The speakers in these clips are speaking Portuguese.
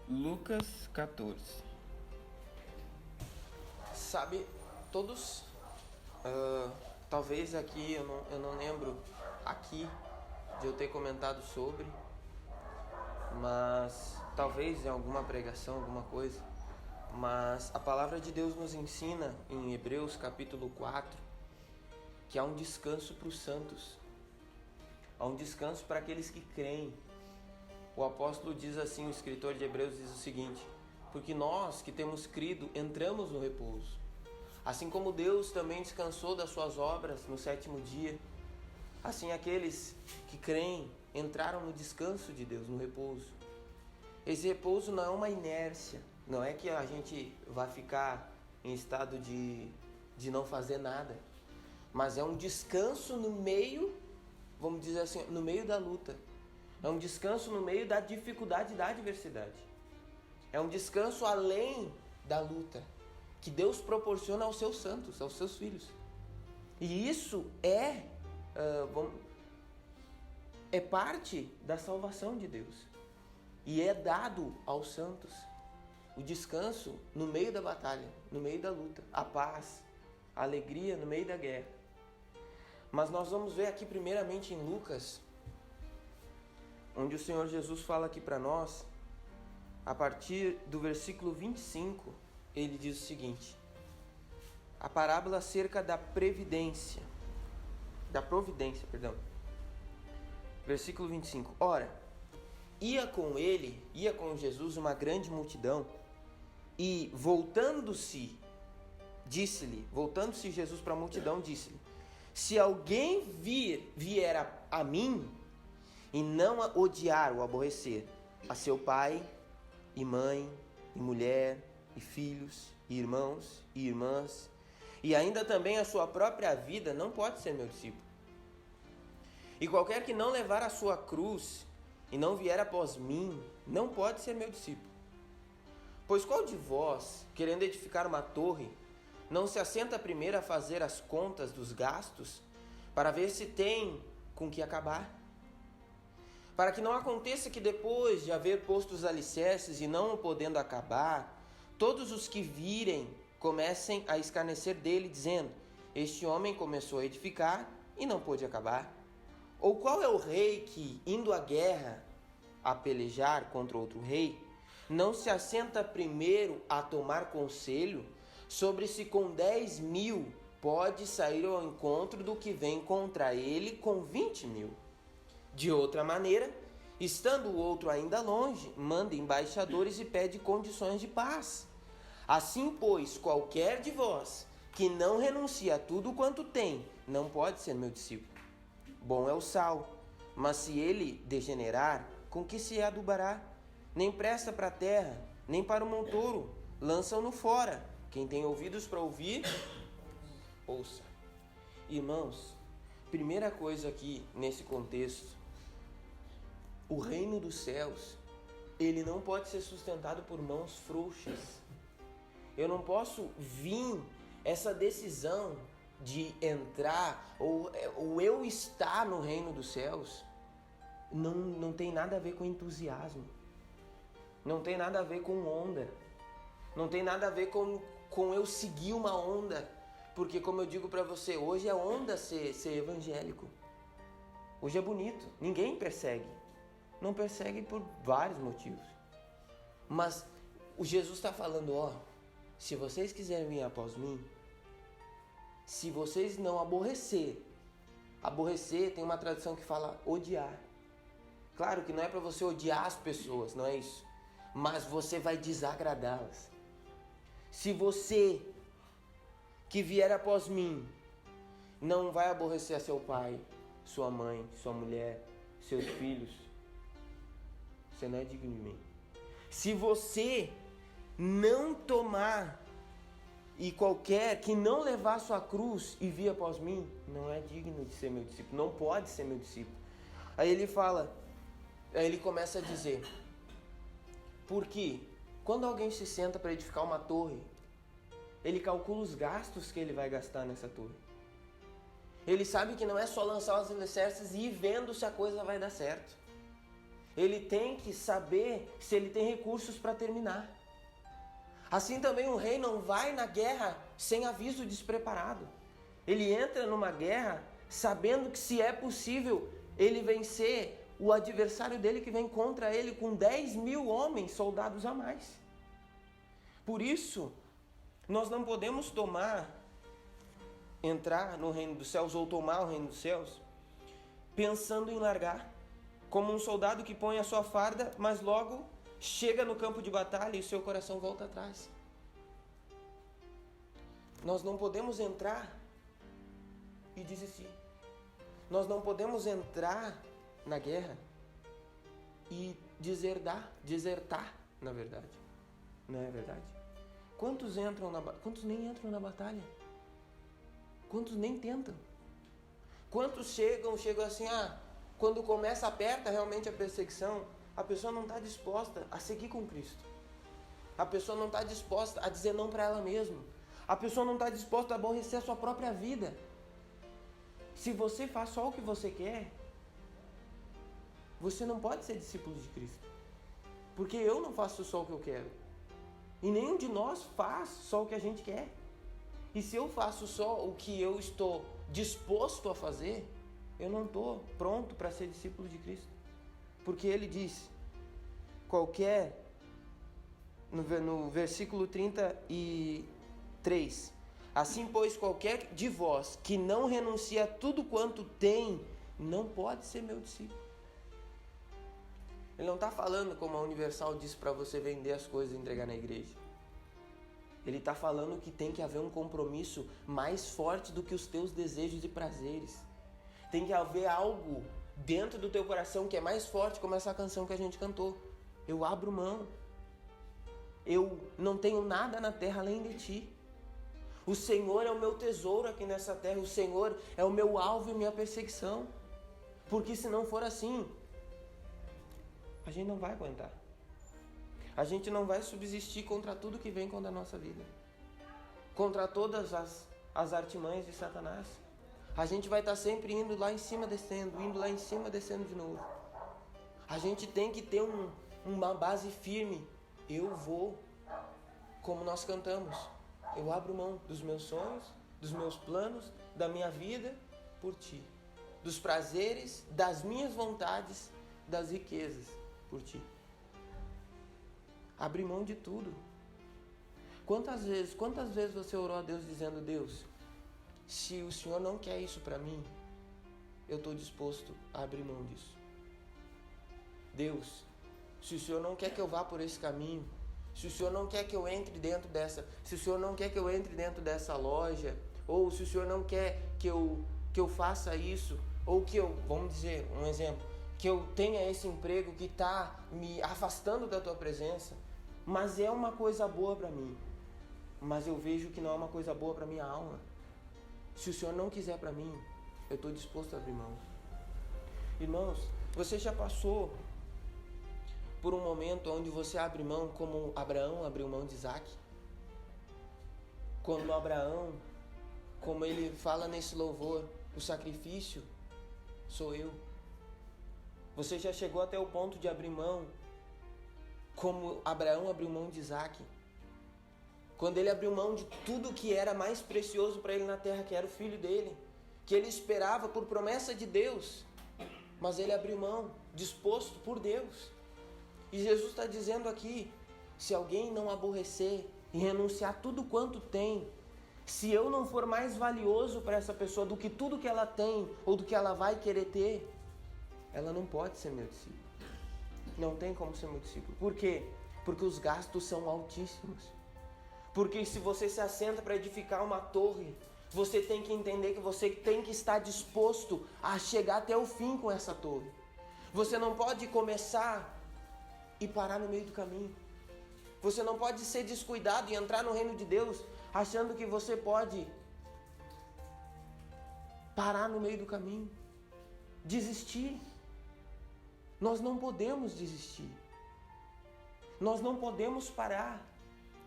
Lucas 14. Sabe, todos, talvez aqui, eu não lembro aqui de eu ter comentado sobre, mas talvez em alguma pregação, alguma coisa, mas a palavra de Deus nos ensina em Hebreus capítulo 4, que há um descanso para os santos, há um descanso para aqueles que creem. O apóstolo diz assim, o escritor de Hebreus diz o seguinte: porque nós que temos crido entramos no repouso, assim como Deus também descansou das suas obras no sétimo dia, assim aqueles que creem entraram no descanso de Deus, no repouso. Esse repouso não é uma inércia, não é que a gente vai ficar em estado de não fazer nada, mas é um descanso no meio, vamos dizer assim, no meio da luta. É um descanso no meio da dificuldade e da adversidade. É um descanso além da luta que Deus proporciona aos seus santos, aos seus filhos. E isso é parte da salvação de Deus. E é dado aos santos o descanso no meio da batalha, no meio da luta, a paz, a alegria no meio da guerra. Mas nós vamos ver aqui primeiramente em Lucas, onde o Senhor Jesus fala aqui para nós, a partir do versículo 25, ele diz o seguinte: a parábola acerca da providência. Versículo 25. Ora, ia com Jesus uma grande multidão, e voltando-se Jesus para a multidão, disse-lhe: se alguém vier a mim, e não odiar ou aborrecer a seu pai e mãe e mulher e filhos e irmãos e irmãs, e ainda também a sua própria vida, não pode ser meu discípulo. E qualquer que não levar a sua cruz e não vier após mim, não pode ser meu discípulo. Pois qual de vós, querendo edificar uma torre, não se assenta primeiro a fazer as contas dos gastos, para ver se tem com que acabar? Para que não aconteça que depois de haver posto os alicerces e não podendo acabar, todos os que virem comecem a escarnecer dele, dizendo: este homem começou a edificar e não pôde acabar. Ou qual é o rei que, indo à guerra a pelejar contra outro rei, não se assenta primeiro a tomar conselho sobre se com 10.000 pode sair ao encontro do que vem contra ele com 20.000? De outra maneira, estando o outro ainda longe, manda embaixadores e pede condições de paz. Assim, pois, qualquer de vós que não renuncia a tudo quanto tem, não pode ser meu discípulo. Bom é o sal, mas se ele degenerar, com que se adubará? Nem presta para a terra, nem para o montouro, lançam-no fora. Quem tem ouvidos para ouvir, ouça. Irmãos, primeira coisa aqui nesse contexto: o reino dos céus, ele não pode ser sustentado por mãos frouxas. Eu não posso vir essa decisão de entrar ou eu estar no reino dos céus, não tem nada a ver com entusiasmo, não tem nada a ver com onda, não tem nada a ver com eu seguir uma onda, porque como eu digo para você, hoje é onda ser evangélico, hoje é bonito, ninguém persegue. Não persegue por vários motivos. Mas o Jesus está falando, se vocês quiserem vir após mim, se vocês não aborrecer tem uma tradução que fala odiar. Claro que não é para você odiar as pessoas, não é isso. Mas você vai desagradá-las. Se você que vier após mim não vai aborrecer a seu pai, sua mãe, sua mulher, seus filhos, você não é digno de mim. Se você não tomar e qualquer que não levar sua cruz e vir após mim, não é digno de ser meu discípulo, não pode ser meu discípulo. Aí ele começa a dizer, porque quando alguém se senta para edificar uma torre, ele calcula os gastos que ele vai gastar nessa torre. Ele sabe que não é só lançar os alicerces e ir vendo se a coisa vai dar certo. ele tem que saber se ele tem recursos para terminar. Assim também um rei não vai na guerra sem aviso despreparado. Ele entra numa guerra sabendo que se é possível ele vencer o adversário dele que vem contra ele com 10.000 homens, soldados a mais. Por isso, nós não podemos entrar no reino dos céus ou tomar o reino dos céus pensando em largar, como um soldado que põe a sua farda, mas logo chega no campo de batalha e seu coração volta atrás. Nós não podemos entrar e desistir. Nós não podemos entrar na guerra e desertar, na verdade. Não é verdade? Quantos nem entram na batalha? Quantos nem tentam? Quantos chegam assim, quando começa, aperta realmente a perseguição, a pessoa não está disposta a seguir com Cristo. A pessoa não está disposta a dizer não para ela mesma. A pessoa não está disposta a aborrecer a sua própria vida. Se você faz só o que você quer, você não pode ser discípulo de Cristo. Porque eu não faço só o que eu quero. E nenhum de nós faz só o que a gente quer. E se eu faço só o que eu estou disposto a fazer, eu não estou pronto para ser discípulo de Cristo. Porque ele diz, no versículo 33, assim, pois, qualquer de vós que não renuncia a tudo quanto tem, não pode ser meu discípulo. Ele não está falando como a Universal disse para você vender as coisas e entregar na igreja. Ele está falando que tem que haver um compromisso mais forte do que os teus desejos e prazeres. Tem que haver algo dentro do teu coração que é mais forte, como essa canção que a gente cantou. Eu abro mão. Eu não tenho nada na terra além de ti. O Senhor é o meu tesouro aqui nessa terra. O Senhor é o meu alvo e minha perseguição. Porque se não for assim, a gente não vai aguentar. A gente não vai subsistir contra tudo que vem contra a nossa vida. Contra todas as artimanhas de Satanás. A gente vai estar sempre indo lá em cima, descendo, indo lá em cima, descendo de novo. A gente tem que ter uma base firme. Eu vou, como nós cantamos, eu abro mão dos meus sonhos, dos meus planos, da minha vida por ti. Dos prazeres, das minhas vontades, das riquezas por ti. Abrir mão de tudo. Quantas vezes você orou a Deus dizendo, Deus, se o Senhor não quer isso para mim, eu estou disposto a abrir mão disso. Deus, se o Senhor não quer que eu vá por esse caminho, se o Senhor não quer que eu entre dentro dessa loja, ou se o Senhor não quer que eu faça isso, ou que eu, vamos dizer, um exemplo, que eu tenha esse emprego que está me afastando da tua presença, mas é uma coisa boa para mim, mas eu vejo que não é uma coisa boa para minha alma. Se o Senhor não quiser para mim, eu estou disposto a abrir mão. Irmãos, você já passou por um momento onde você abre mão como Abraão abriu mão de Isaac? Quando Abraão, como ele fala nesse louvor, o sacrifício sou eu. Você já chegou até o ponto de abrir mão como Abraão abriu mão de Isaac? Quando ele abriu mão de tudo que era mais precioso para ele na terra, que era o filho dele, que ele esperava por promessa de Deus, mas ele abriu mão, disposto por Deus. E Jesus está dizendo aqui, se alguém não aborrecer e renunciar tudo quanto tem, se eu não for mais valioso para essa pessoa do que tudo que ela tem ou do que ela vai querer ter, ela não pode ser meu discípulo. Não tem como ser meu discípulo. Por quê? Porque os gastos são altíssimos. Porque se você se assenta para edificar uma torre, você tem que entender que você tem que estar disposto a chegar até o fim com essa torre. Você não pode começar e parar no meio do caminho. Você não pode ser descuidado e entrar no reino de Deus achando que você pode parar no meio do caminho. Desistir. Nós não podemos desistir. Nós não podemos parar.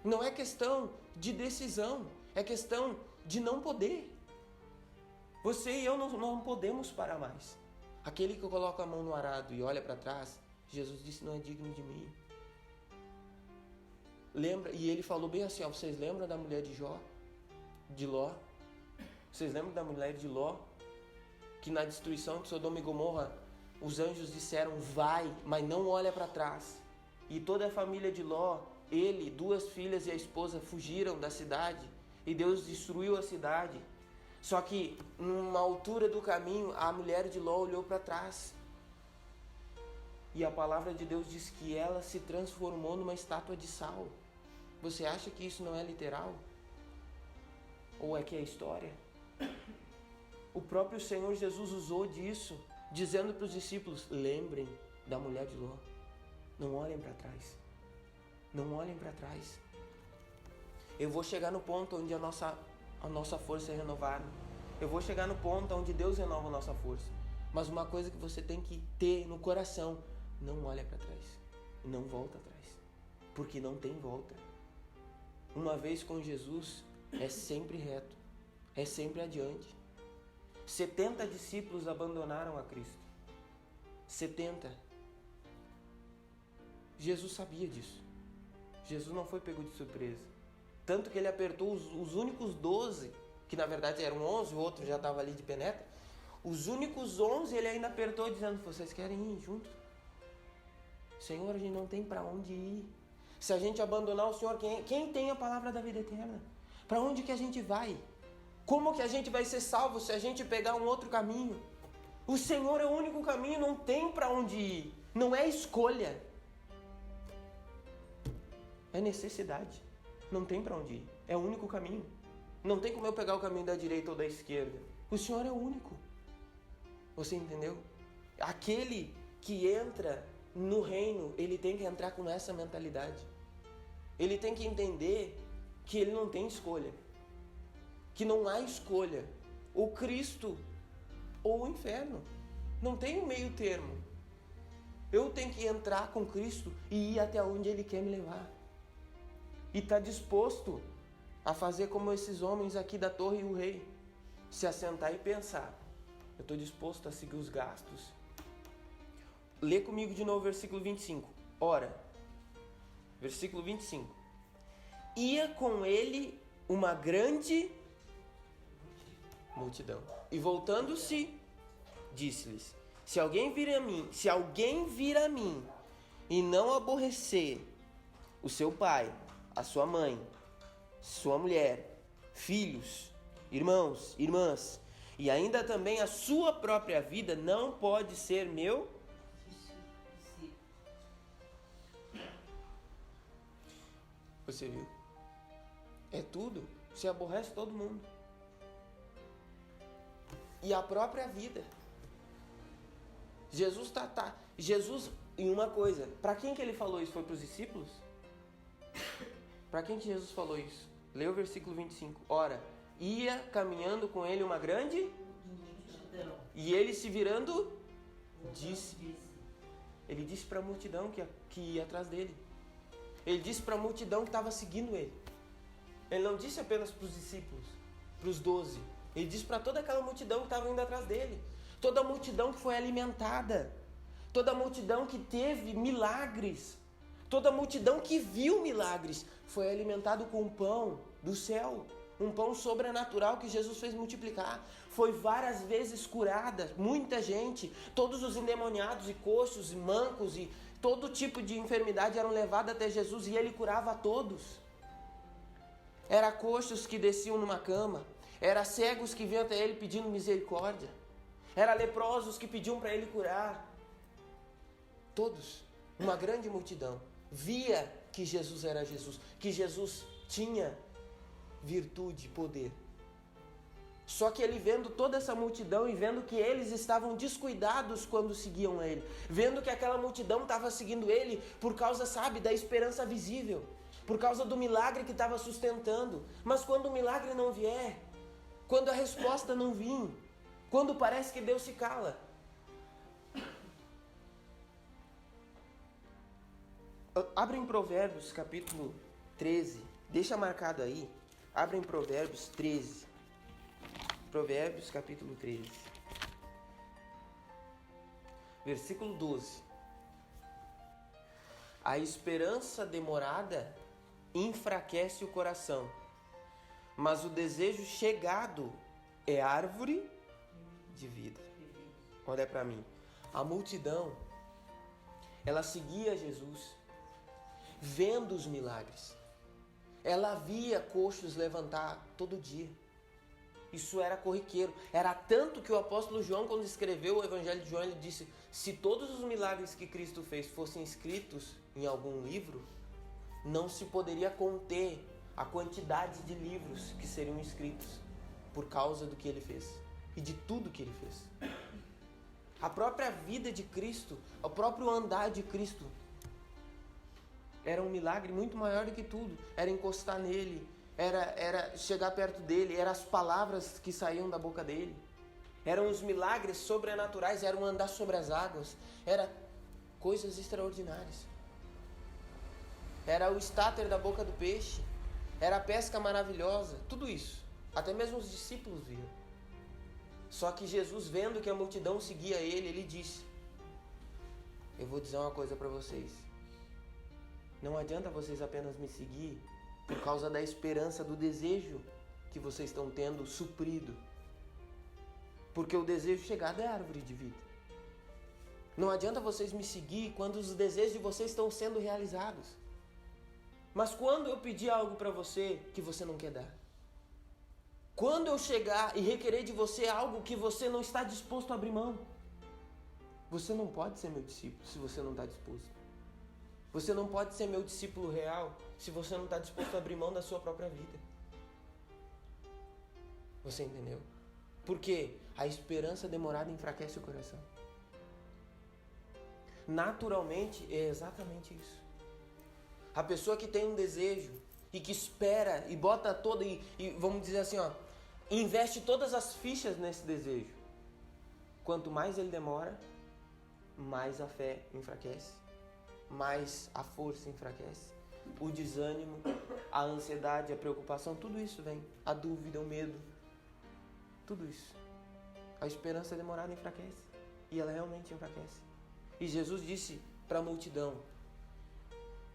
Não é questão de decisão, é questão de não poder. Você e eu não podemos parar mais. Aquele que coloca a mão no arado e olha para trás, Jesus disse, não é digno de mim. Lembra? E ele falou bem assim, ó, vocês lembram da mulher de Ló? Vocês lembram da mulher de Ló? Que na destruição de Sodoma e Gomorra, os anjos disseram, vai, mas não olha para trás. E toda a família de Ló, ele, 2 filhas e a esposa fugiram da cidade. E Deus destruiu a cidade. Só que, numa altura do caminho, a mulher de Ló olhou para trás. E a palavra de Deus diz que ela se transformou numa estátua de sal. Você acha que isso não é literal? Ou é que é história? O próprio Senhor Jesus usou disso, dizendo para os discípulos, lembrem da mulher de Ló. Não olhem para trás. Não olhem para trás. Eu vou chegar no ponto onde a nossa força é renovada. Eu vou chegar no ponto onde Deus renova a nossa força. Mas uma coisa que você tem que ter no coração, não olha para trás. Não volta atrás. Porque não tem volta. Uma vez com Jesus, é sempre reto. É sempre adiante. 70 discípulos abandonaram a Cristo. 70. Jesus sabia disso. Jesus não foi pego de surpresa. Tanto que ele apertou os únicos 12, que na verdade eram 11, o outro já estava ali de penetra. Os únicos 11 ele ainda apertou dizendo, vocês querem ir juntos? Senhor, a gente não tem para onde ir. Se a gente abandonar o Senhor, quem tem a palavra da vida eterna? Para onde que a gente vai? Como que a gente vai ser salvo se a gente pegar um outro caminho? O Senhor é o único caminho, não tem para onde ir. Não é escolha. É necessidade. Não tem para onde ir. É o único caminho. Não tem como eu pegar o caminho da direita ou da esquerda. O Senhor é o único. Você entendeu? Aquele que entra no reino, ele tem que entrar com essa mentalidade. Ele tem que entender que ele não tem escolha. Que não há escolha. Ou Cristo ou o inferno. Não tem um meio termo. Eu tenho que entrar com Cristo e ir até onde Ele quer me levar. E está disposto a fazer como esses homens aqui da torre e o rei. Se assentar e pensar. Eu estou disposto a seguir os gastos. Lê comigo de novo o versículo 25. Ora, versículo 25. Ia com ele uma grande multidão. E voltando-se, disse-lhes, se alguém vir a mim e não aborrecer o seu pai, a sua mãe, sua mulher, filhos, irmãos, irmãs, e ainda também a sua própria vida, não pode ser meu. Você viu? É tudo. Se aborrece todo mundo. E a própria vida. Jesus Jesus, em uma coisa, para quem que ele falou isso? Foi para os discípulos? Para quem que Jesus falou isso? Lê o versículo 25. Ora, ia caminhando com ele uma grande multidão. E ele se virando, disse. Ele disse para a multidão que ia atrás dele. Ele disse para a multidão que estava seguindo ele. Ele não disse apenas para os discípulos, para os 12. Ele disse para toda aquela multidão que estava indo atrás dele. Toda a multidão que foi alimentada. Toda a multidão que teve milagres. Toda a multidão que viu milagres. Foi alimentado com o pão do céu. Um pão sobrenatural que Jesus fez multiplicar. Foi várias vezes curada. Muita gente. Todos os endemoniados e coxos e mancos e todo tipo de enfermidade eram levados até Jesus e ele curava a todos. Era coxos que desciam numa cama. Era cegos que vinham até ele pedindo misericórdia. Era leprosos que pediam para ele curar. Todos. Uma grande multidão. Via que Jesus era Jesus. Que Jesus tinha virtude, poder. Só que ele vendo toda essa multidão e vendo que eles estavam descuidados quando seguiam ele. Vendo que aquela multidão estava seguindo ele por causa, sabe, da esperança visível. Por causa do milagre que estava sustentando. Mas quando o milagre não vier, quando a resposta não vir, quando parece que Deus se cala. Abre em Provérbios capítulo 13. Deixa marcado aí. Abre em Provérbios 13. Provérbios capítulo 13. Versículo 12. A esperança demorada enfraquece o coração, mas o desejo chegado é árvore de vida. Olha para mim. A multidão, ela seguia Jesus, vendo os milagres. Ela via coxos levantar todo dia. Isso era corriqueiro. Era tanto que o apóstolo João, quando escreveu o Evangelho de João, ele disse: se todos os milagres que Cristo fez fossem escritos em algum livro, não se poderia conter a quantidade de livros que seriam escritos por causa do que ele fez e de tudo que ele fez. A própria vida de Cristo, o próprio andar de Cristo era um milagre muito maior do que tudo. Era encostar nele, era chegar perto dele, eram as palavras que saíam da boca dele. Eram os milagres sobrenaturais, era um andar sobre as águas, era coisas extraordinárias. Era o estáter da boca do peixe, era a pesca maravilhosa, tudo isso. Até mesmo os discípulos viram. Só que Jesus, vendo que a multidão seguia ele, ele disse: eu vou dizer uma coisa para vocês. Não adianta vocês apenas me seguir por causa da esperança, do desejo que vocês estão tendo suprido. Porque o desejo chegado é árvore de vida. Não adianta vocês me seguir quando os desejos de vocês estão sendo realizados. Mas quando eu pedir algo para você que você não quer dar? Quando eu chegar e requerer de você algo que você não está disposto a abrir mão? Você não pode ser meu discípulo se você não está disposto. Você não pode ser meu discípulo real se você não está disposto a abrir mão da sua própria vida. Você entendeu? Porque a esperança demorada enfraquece o coração. Naturalmente, é exatamente isso. A pessoa que tem um desejo e que espera e bota toda e vamos dizer assim, investe todas as fichas nesse desejo. Quanto mais ele demora, mais a fé enfraquece, mais a força enfraquece. O desânimo, a ansiedade, a preocupação, tudo isso vem. A dúvida, o medo, tudo isso. A esperança demorada enfraquece. E ela realmente enfraquece. E Jesus disse para a multidão: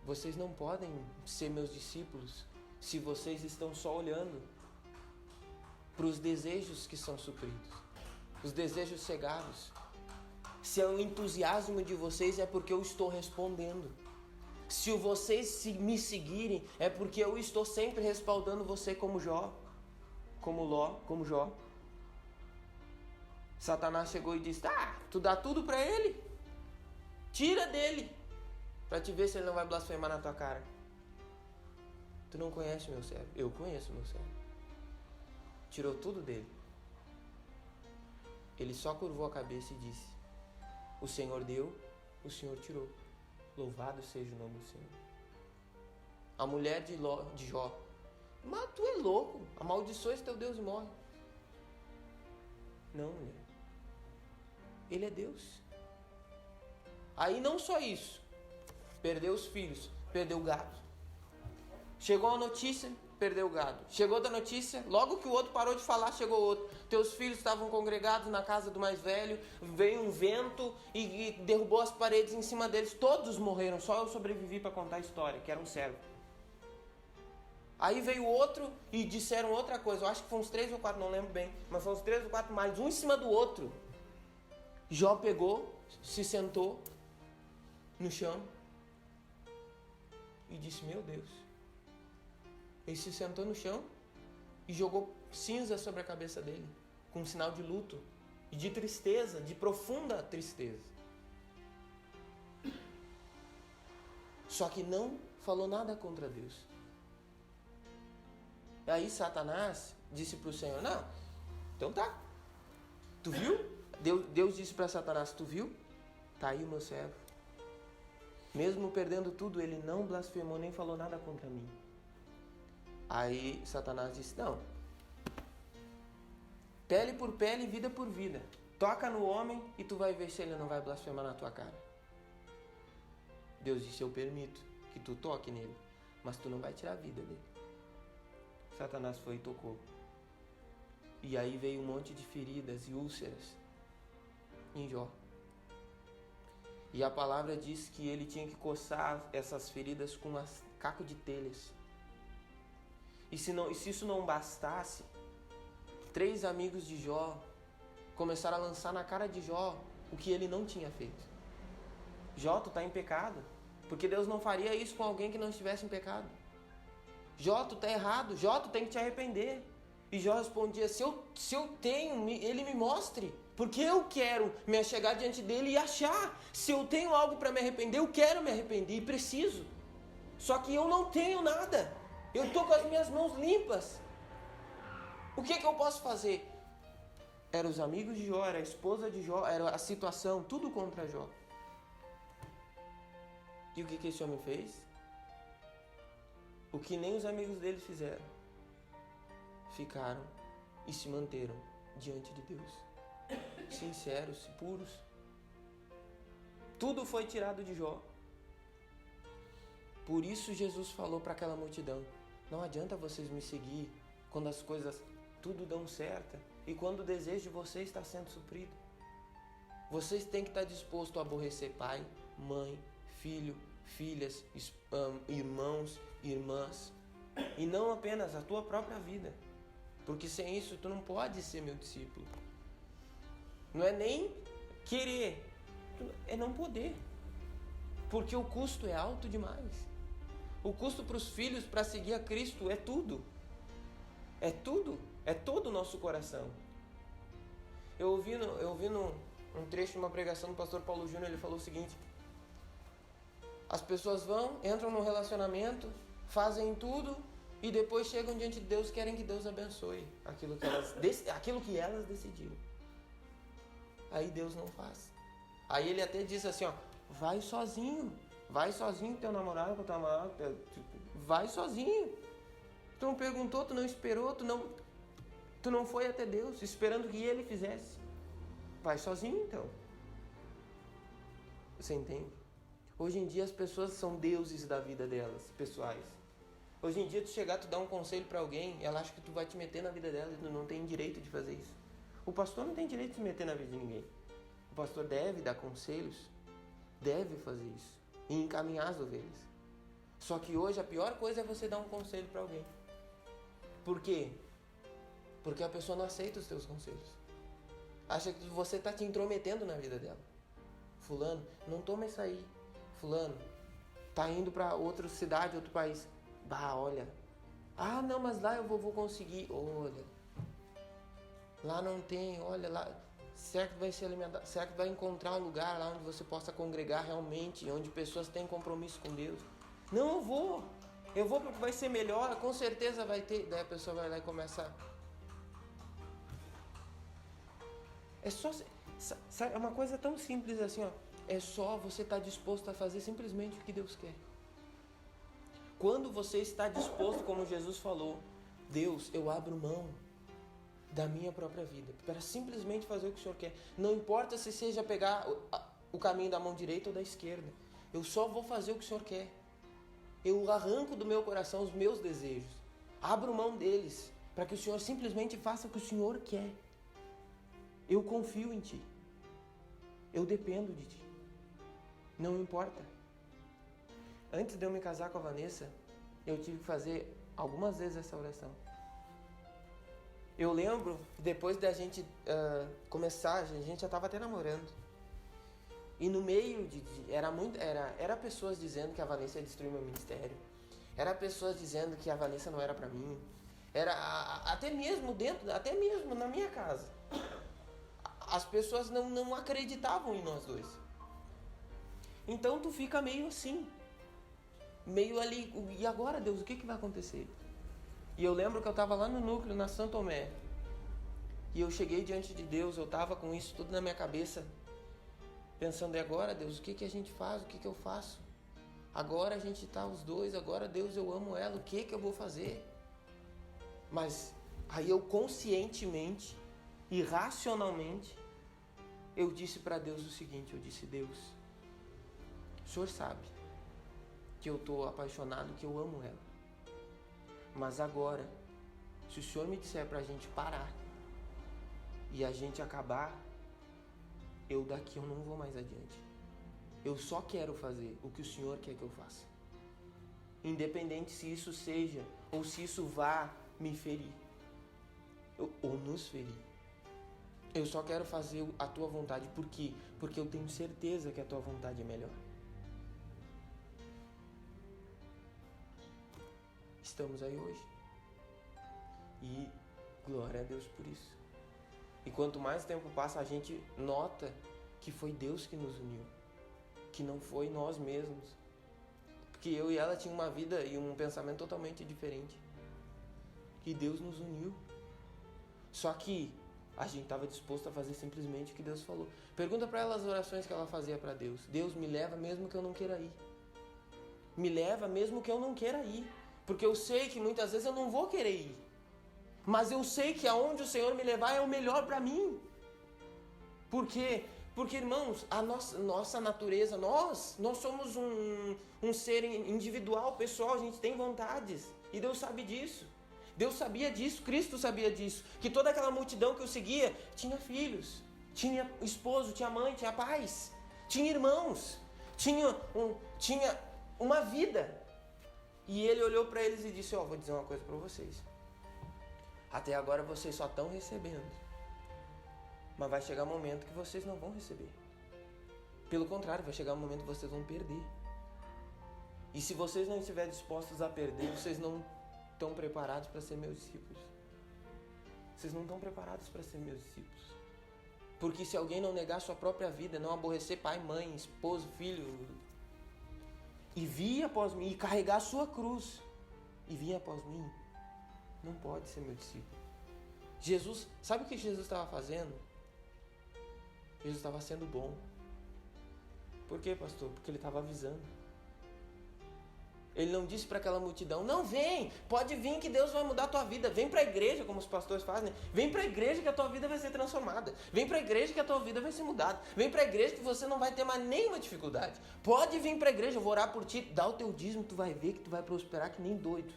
vocês não podem ser meus discípulos se vocês estão só olhando para os desejos que são supridos, os desejos cegados. Se o entusiasmo de vocês é porque eu estou respondendo. Se vocês me seguirem é porque eu estou sempre respaldando você como Jó, como Jó. Satanás chegou e disse: tu dá tudo para ele, tira dele, para te ver se ele não vai blasfemar na tua cara. Tu não conhece o meu servo, eu conheço o meu servo. Tirou tudo dele. Ele só curvou a cabeça e disse: o Senhor deu, o Senhor tirou. Louvado seja o nome do Senhor. A mulher de Jó: mas tu é louco, amaldiçoa teu Deus e morre. Não, mulher. Ele é Deus. Aí não só isso, perdeu os filhos, perdeu o gado. Chegou a notícia, perdeu o gado. Chegou outra notícia, logo que o outro parou de falar, chegou outro. Teus filhos estavam congregados na casa do mais velho, veio um vento e derrubou as paredes em cima deles. Todos morreram, só eu sobrevivi para contar a história, que era um servo. Aí veio outro e disseram outra coisa. Eu acho que foram uns 3 ou 4, não lembro bem, mas foram uns 3 ou 4 mais, um em cima do outro. Jó pegou, se sentou no chão e disse: meu Deus. Ele se sentou no chão e jogou cinza sobre a cabeça dele, com um sinal de luto e de tristeza, de profunda tristeza. Só que não falou nada contra Deus. E aí Satanás disse para o Senhor: não, então tá. Tu viu? Deus disse para Satanás: tu viu? Tá aí o meu servo. Mesmo perdendo tudo, ele não blasfemou nem falou nada contra mim. Aí Satanás disse: não. Pele por pele, vida por vida. Toca no homem e tu vai ver se ele não vai blasfemar na tua cara. Deus disse: eu permito que tu toque nele, mas tu não vai tirar a vida dele. Satanás foi e tocou. E aí veio um monte de feridas e úlceras em Jó. E a palavra diz que ele tinha que coçar essas feridas com um caco de telhas. E se isso não bastasse, 3 amigos de Jó começaram a lançar na cara de Jó o que ele não tinha feito. Jó, tu está em pecado, porque Deus não faria isso com alguém que não estivesse em pecado. Jó, tu está errado, Jó, tu tem que te arrepender. E Jó respondia, se eu tenho, ele me mostre, porque eu quero me achegar diante dele e achar. Se eu tenho algo para me arrepender, eu quero me arrepender e preciso. Só que eu não tenho nada, eu estou com as minhas mãos limpas. O que eu posso fazer? Eram os amigos de Jó, era a esposa de Jó, era a situação, tudo contra Jó. E o que esse homem fez? O que nem os amigos dele fizeram. Ficaram e se manteram diante de Deus. Sinceros, puros. Tudo foi tirado de Jó. Por isso Jesus falou para aquela multidão, não adianta vocês me seguir quando as coisas tudo dão certo e quando o desejo de vocês está sendo suprido. Vocês têm que estar dispostos a aborrecer pai, mãe, filho, filhas, irmãos, irmãs, e não apenas a tua própria vida, porque sem isso tu não pode ser meu discípulo. Não é nem querer, é não poder, porque o custo é alto demais. O custo para os filhos para seguir a Cristo é tudo, é todo o nosso coração. Eu ouvi um trecho de uma pregação do pastor Paulo Júnior, ele falou o seguinte: as pessoas entram no relacionamento, fazem tudo e depois chegam diante de Deus, querem que Deus abençoe aquilo que elas decidiram. Aí Deus não faz. Aí ele até diz assim, vai sozinho com teu namorado, com tua namorada, vai sozinho. Tu não perguntou, tu não esperou, tu não foi até Deus esperando que Ele fizesse. Vai sozinho então. Você entende? Hoje em dia as pessoas são deuses da vida delas, pessoais. Hoje em dia tu chegar, tu dar um conselho para alguém, ela acha que tu vai te meter na vida dela e tu não tem direito de fazer isso. O pastor não tem direito de se meter na vida de ninguém. O pastor deve dar conselhos, deve fazer isso e encaminhar as ovelhas. Só que hoje a pior coisa é você dar um conselho para alguém. Por quê? Porque a pessoa não aceita os teus conselhos. Acha que você está te intrometendo na vida dela. Fulano, não toma isso aí. Fulano, tá indo para outra cidade, outro país. Olha. Não, mas lá eu vou conseguir. Olha. Lá não tem, olha lá. Será que vai se alimentar? Será que vai encontrar um lugar lá onde você possa congregar realmente, onde pessoas têm compromisso com Deus? Não, eu vou porque vai ser melhor, com certeza vai ter. Daí a pessoa vai lá e começa. É só, sabe, é uma coisa tão simples assim, é só você estar disposto a fazer simplesmente o que Deus quer. Quando você está disposto, como Jesus falou, Deus, eu abro mão da minha própria vida para simplesmente fazer o que o Senhor quer. Não importa se seja pegar o caminho da mão direita ou da esquerda. Eu só vou fazer o que o Senhor quer. Eu arranco do meu coração os meus desejos. Abro mão deles para que o Senhor simplesmente faça o que o Senhor quer. Eu confio em Ti. Eu dependo de Ti. Não importa. Antes de eu me casar com a Vanessa, eu tive que fazer algumas vezes essa oração. Eu lembro, depois da gente começar, a gente já estava até namorando. E no meio era pessoas dizendo que a Vanessa ia destruir meu ministério. Era pessoas dizendo que a Vanessa não era para mim. Era até mesmo na minha casa. As pessoas não acreditavam em nós dois. Então tu fica meio assim. Meio ali, e agora Deus, o que vai acontecer? E eu lembro que eu estava lá no núcleo, na Santo Tomé. E eu cheguei diante de Deus, eu estava com isso tudo na minha cabeça. Pensando, e agora Deus, o que a gente faz? O que eu faço? Agora a gente está os dois, agora Deus, eu amo ela, o que eu vou fazer? Mas aí eu conscientemente e racionalmente, eu disse para Deus o seguinte, eu disse, Deus, o Senhor sabe que eu estou apaixonado, que eu amo ela. Mas agora, se o Senhor me disser para a gente parar e a gente acabar, daqui eu não vou mais adiante. Eu só quero fazer o que o Senhor quer que eu faça. Independente se isso seja, ou se isso vá me ferir, ou nos ferir. Eu só quero fazer a tua vontade. Por quê? Porque eu tenho certeza que a tua vontade é melhor. Estamos aí hoje. E glória a Deus por isso. E quanto mais tempo passa, a gente nota que foi Deus que nos uniu. Que não foi nós mesmos. Porque eu e ela tínhamos uma vida e um pensamento totalmente diferente. E Deus nos uniu. Só que a gente estava disposto a fazer simplesmente o que Deus falou. Pergunta para ela as orações que ela fazia para Deus. Deus, me leva mesmo que eu não queira ir. Me leva mesmo que eu não queira ir. Porque eu sei que muitas vezes eu não vou querer ir. Mas eu sei que aonde o Senhor me levar é o melhor para mim. Por quê? Porque, irmãos, a nossa natureza, nós somos um ser individual, pessoal, a gente tem vontades. E Deus sabe disso. Deus sabia disso, Cristo sabia disso. Que toda aquela multidão que o seguia tinha filhos, tinha esposo, tinha mãe, tinha pais, tinha irmãos, tinha uma vida. E ele olhou para eles e disse, vou dizer uma coisa para vocês. Até agora vocês só estão recebendo. Mas vai chegar um momento que vocês não vão receber. Pelo contrário, vai chegar um momento que vocês vão perder. E se vocês não estiverem dispostos a perder, vocês não estão preparados para ser meus discípulos. Vocês não estão preparados para ser meus discípulos. Porque se alguém não negar sua própria vida, não aborrecer pai, mãe, esposo, filho, e vir após mim, e carregar a sua cruz, e vir após mim, não pode ser meu discípulo. Jesus, sabe o que Jesus estava fazendo? Jesus estava sendo bom. Por quê, pastor? Porque ele estava avisando. Ele não disse para aquela multidão, não, vem, pode vir que Deus vai mudar a tua vida. Vem para a igreja, como os pastores fazem. Vem para a igreja que a tua vida vai ser transformada. Vem para a igreja que a tua vida vai ser mudada. Vem para a igreja que você não vai ter mais nenhuma dificuldade. Pode vir para a igreja, eu vou orar por ti. Dá o teu dízimo, tu vai ver que tu vai prosperar que nem doido.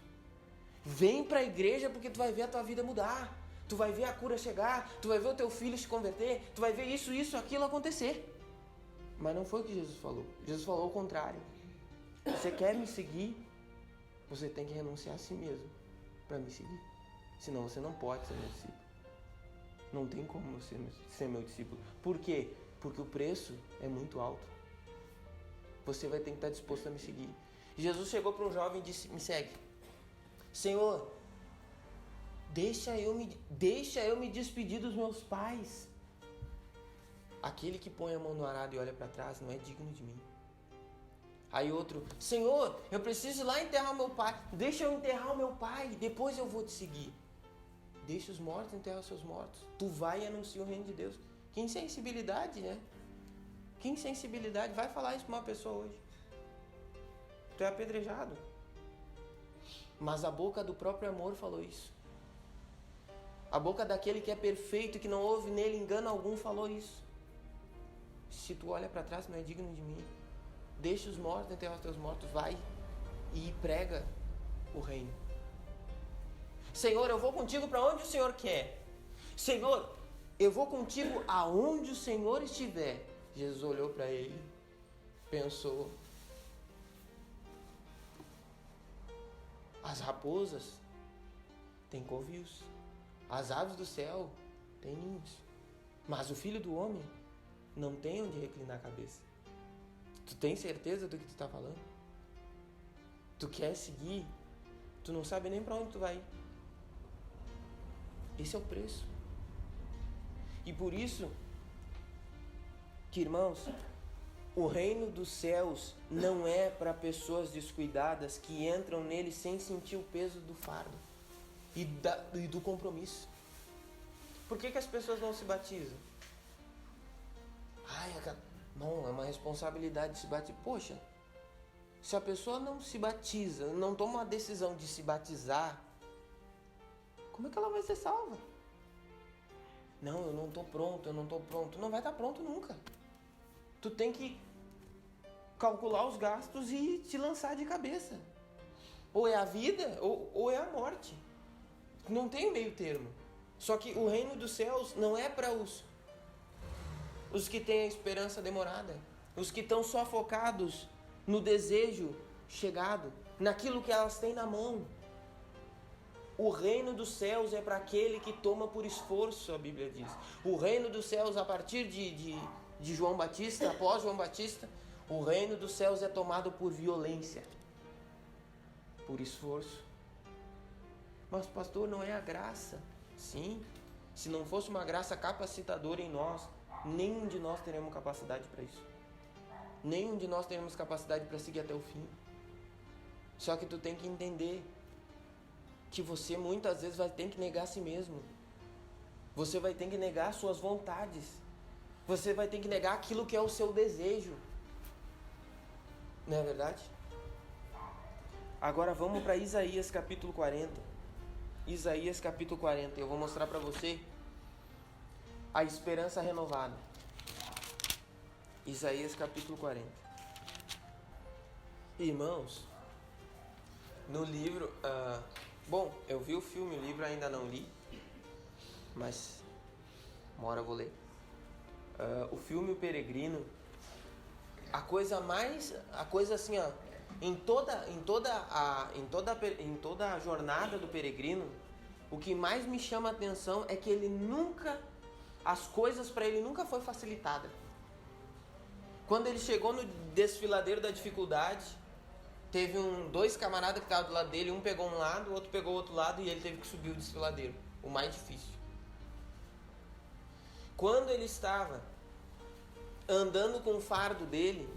Vem para a igreja porque tu vai ver a tua vida mudar. Tu vai ver a cura chegar. Tu vai ver o teu filho se converter. Tu vai ver isso, aquilo acontecer. Mas não foi o que Jesus falou. Jesus falou o contrário. Você quer me seguir? Você tem que renunciar a si mesmo para me seguir. Senão você não pode ser meu discípulo. Não tem como você ser meu discípulo. Por quê? Porque o preço é muito alto. Você vai ter que estar disposto a me seguir. Jesus chegou para um jovem e disse, me segue. Senhor, deixa eu me despedir dos meus pais. Aquele que põe a mão no arado e olha para trás não é digno de mim. Aí outro, Senhor, eu preciso ir lá enterrar o meu pai. Deixa eu enterrar o meu pai, depois eu vou te seguir. Deixa os mortos enterrar os seus mortos. Tu vai e anuncia o reino de Deus. Que insensibilidade, né? Que insensibilidade. Vai falar isso para uma pessoa hoje. Tu é apedrejado. Mas a boca do próprio amor falou isso. A boca daquele que é perfeito, que não houve nele engano algum, falou isso. Se tu olha para trás, não é digno de mim. Deixa os mortos enterrar os teus mortos, vai e prega o reino. Senhor, eu vou contigo para onde o Senhor quer. Senhor, eu vou contigo aonde o Senhor estiver. Jesus olhou para ele, pensou. As raposas têm covios, as aves do céu têm ninhos, mas o Filho do Homem não tem onde reclinar a cabeça. Tu tem certeza do que tu está falando? Tu quer seguir? Tu não sabe nem para onde tu vai ir. Esse é o preço. E por isso que, irmãos, o reino dos céus não é para pessoas descuidadas que entram nele sem sentir o peso do fardo e do compromisso. Por que as pessoas não se batizam? Não, é uma responsabilidade de se batizar. Poxa, se a pessoa não se batiza, não toma a decisão de se batizar, como é que ela vai ser salva? Não, eu não estou pronto. Não vai estar pronto nunca. Tu tem que calcular os gastos e te lançar de cabeça. Ou é a vida ou é a morte. Não tem meio termo. Só que o reino dos céus não é para os que têm a esperança demorada. os que estão só focados no desejo chegado, naquilo que elas têm na mão. O reino dos céus é para aquele que toma por esforço, a Bíblia diz. O reino dos céus, a partir de João Batista, após João Batista, o reino dos céus é tomado por violência, por esforço. Mas, pastor, não é a graça? Sim, se não fosse uma graça capacitadora em nós, nenhum de nós teremos capacidade para isso. Nenhum de nós teremos capacidade para seguir até o fim. Só que tu tem que entender que você muitas vezes vai ter que negar a si mesmo. Você vai ter que negar suas vontades. Você vai ter que negar aquilo que é o seu desejo. Não é verdade? Agora vamos para Isaías capítulo 40. Isaías capítulo 40. Eu vou mostrar para você a esperança renovada. Isaías capítulo 40. Irmãos, no livro... bom, eu vi o filme, o livro ainda não li. Mas uma hora eu vou ler. O filme O Peregrino, a coisa assim, ó, em toda a jornada do peregrino, o que mais me chama a atenção é que as coisas para ele nunca foi facilitada. Quando ele chegou no desfiladeiro da dificuldade, teve dois camaradas que estavam do lado dele, um pegou um lado, o outro pegou o outro lado e ele teve que subir o desfiladeiro, o mais difícil. Quando ele estava andando com o fardo dele,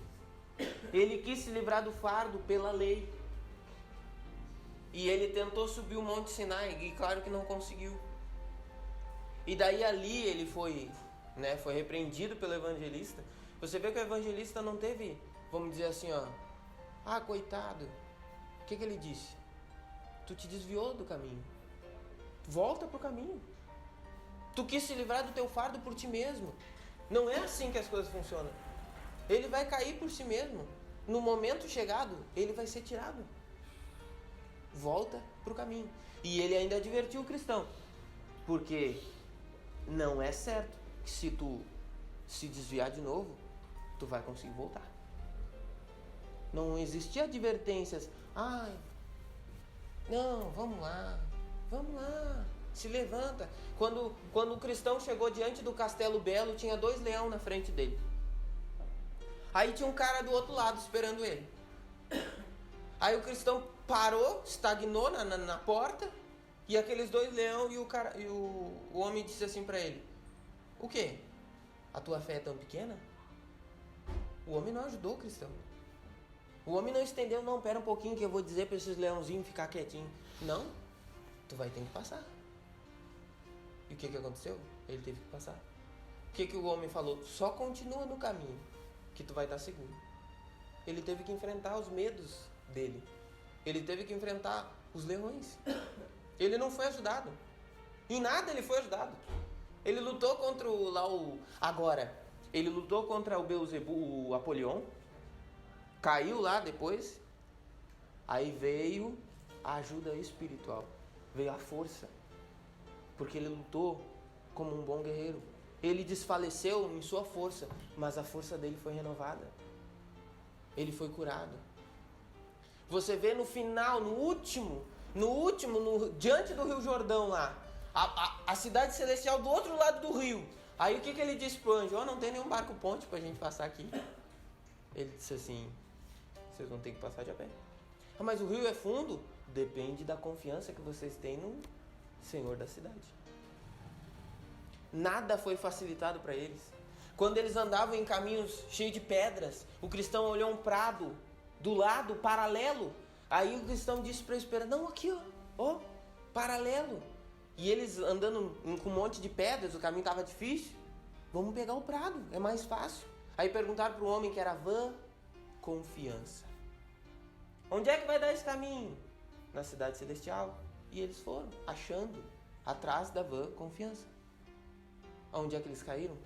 ele quis se livrar do fardo pela lei. E ele tentou subir o Monte Sinai e claro que não conseguiu. E daí ali ele foi repreendido pelo evangelista. Você vê que o evangelista não teve, vamos dizer assim, ó, coitado. O que ele disse? Tu te desviou do caminho. Volta pro caminho. Tu quis se livrar do teu fardo por ti mesmo. Não é assim que as coisas funcionam. Ele vai cair por si mesmo. No momento chegado, ele vai ser tirado. Volta pro caminho. E ele ainda advertiu o cristão. Porque não é certo que se tu se desviar de novo, tu vai conseguir voltar. Não existia advertências. Não, vamos lá, se levanta. Quando o cristão chegou diante do castelo belo, tinha 2 leões na frente dele. Aí tinha um cara do outro lado esperando ele. Aí o cristão parou, estagnou na porta, e aqueles 2 leões e o homem disse assim para ele: o quê? A tua fé é tão pequena? O homem não ajudou o cristão. O homem não estendeu, não, pera um pouquinho que eu vou dizer para esses leãozinhos ficar quietinho. Não, tu vai ter que passar. E o que aconteceu? Ele teve que passar. O que o homem falou? Só continua no caminho, que tu vai estar seguro. Ele teve que enfrentar os medos dele. Ele teve que enfrentar os leões. Ele não foi ajudado. Em nada ele foi ajudado. Ele lutou contra ele lutou contra o Beelzebu, o Apolion. Caiu lá depois. Aí veio a ajuda espiritual. Veio a força. Porque ele lutou como um bom guerreiro. Ele desfaleceu em sua força, mas a força dele foi renovada. Ele foi curado. Você vê no final, no último, diante do Rio Jordão lá, a cidade celestial do outro lado do rio. Aí o que ele disse pro anjo? Não tem nenhum barco-ponte pra gente passar aqui. Ele disse assim: vocês vão ter que passar de a pé. Mas o rio é fundo? Depende da confiança que vocês têm no Senhor da cidade. Nada foi facilitado para eles. Quando eles andavam em caminhos cheios de pedras, o cristão olhou um prado do lado, paralelo. Aí o cristão disse para eles: não, aqui ó, paralelo. E eles andando com um monte de pedras, o caminho estava difícil. Vamos pegar o prado, é mais fácil. Aí perguntaram para o homem que era vã confiança: onde é que vai dar esse caminho? Na cidade celestial. E eles foram, achando, atrás da vã confiança. Onde é que eles caíram?